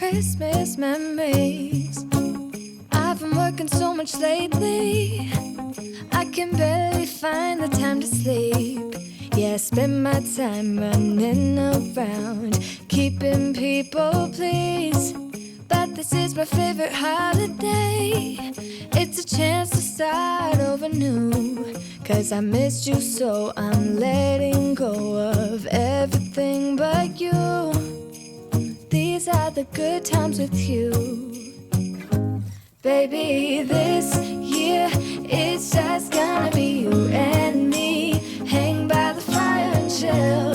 Christmas memories. I've been working so much lately, I can barely find the time to sleep. Yeah, I spend my time running around, keeping people pleased. But this is my favorite holiday. It's a chance to start over new. 'Cause I missed you, so I'm letting go of everything but you. These are the good times with you. Baby, this year it's just gonna be you and me. Hang by the fire and chill.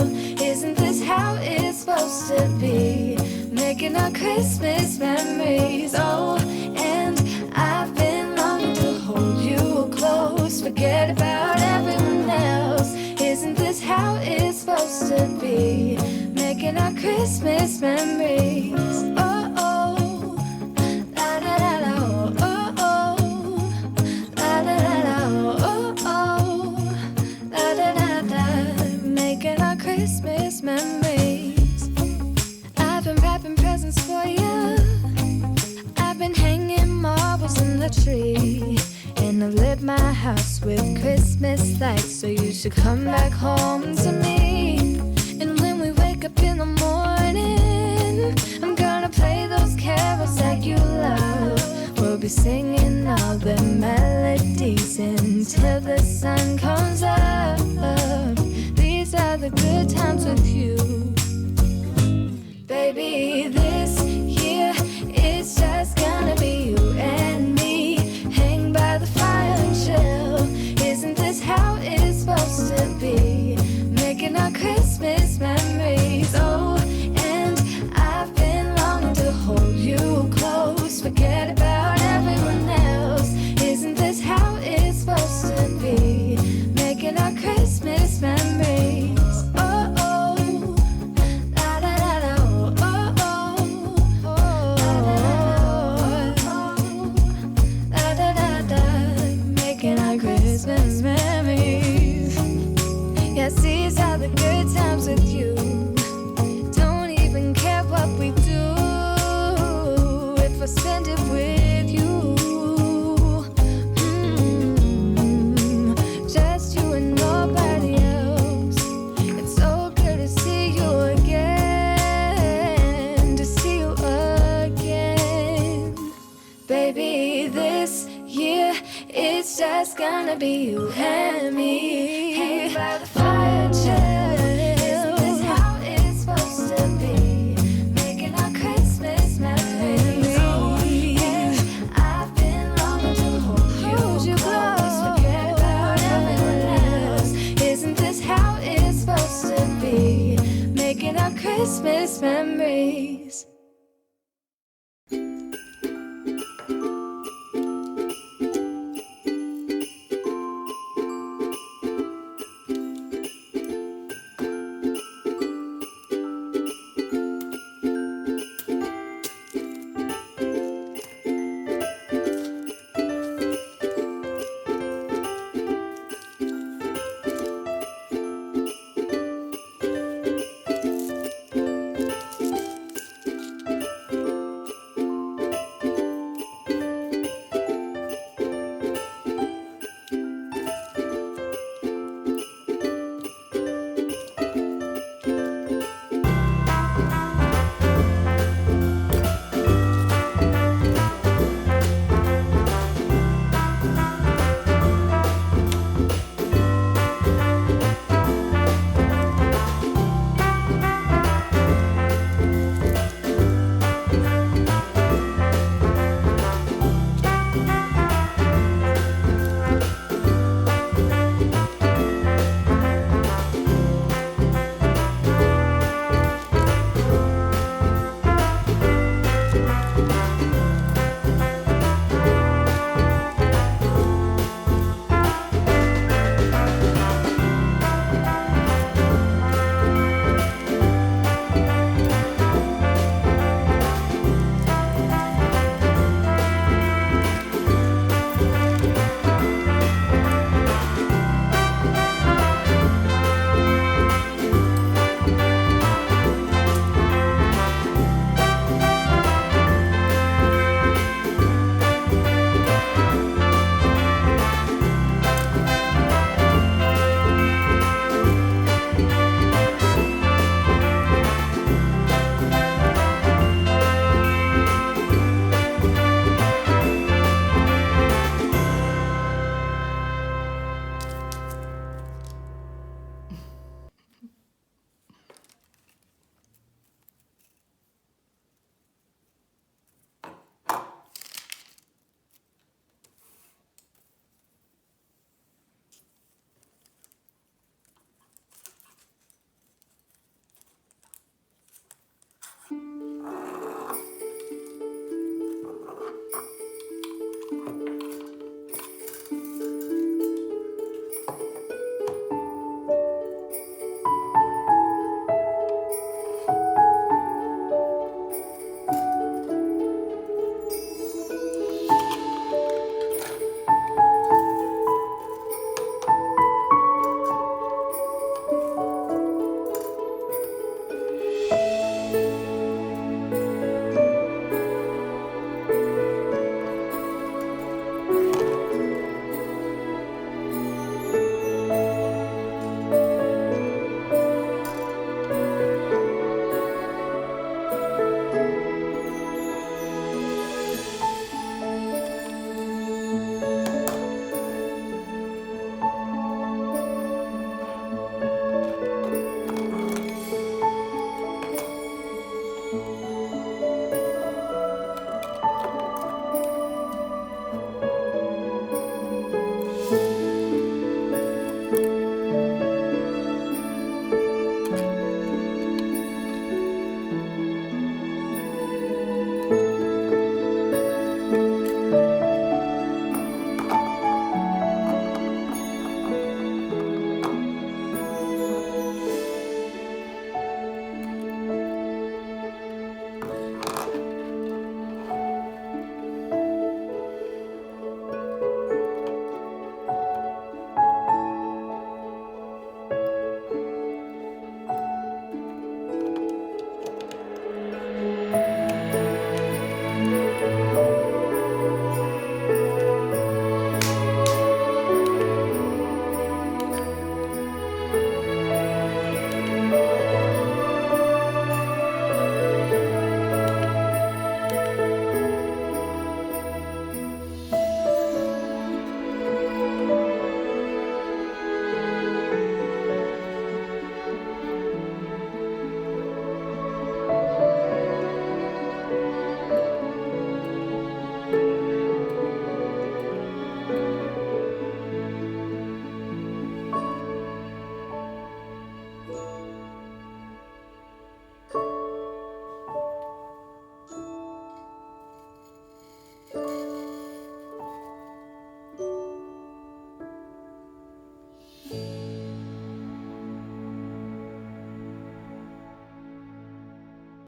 Isn't this how it's supposed to be? Making our Christmas memories. Oh, and I've been longing to hold you close. Forget about everyone else. Isn't this how it's supposed to be? Making our Christmas memories. Oh, oh, la da da da, oh, oh, la da da da, oh, oh, la da da da. Making our Christmas memories. I've been wrapping presents for you. I've been hanging marbles in the tree. And I've lit my house with Christmas lights. So you should come back home to me. And when we wake up in the morning, I'm gonna play those carols that you love. We'll be singing all the melodies until the sun comes up. These are the good times with you. Baby, this year it's just gonna be you and me. Hang by the fire and chill. Isn't this how it's supposed to be? Making our Christmas memories. Oh, and I've been longing to hold you close. Forget about everyone else. Isn't this how it's supposed to be? Making our Christmas memories. Oh, oh, la da da da, oh, oh, oh, la da da da. Making our Christmas memories. Yes, these are the good times with you. Don't even care what we do if I spend it with you. Just you and nobody else. It's so good to see you again, to see you again. Baby, this year it's just gonna be you and me. Hang by the fire and chill. Isn't this how it's supposed to be? Making our Christmas memories. Oh, yeah. I've been longing to hold you close. Forget about everyone else. Isn't this how it's supposed to be? Making our Christmas memories.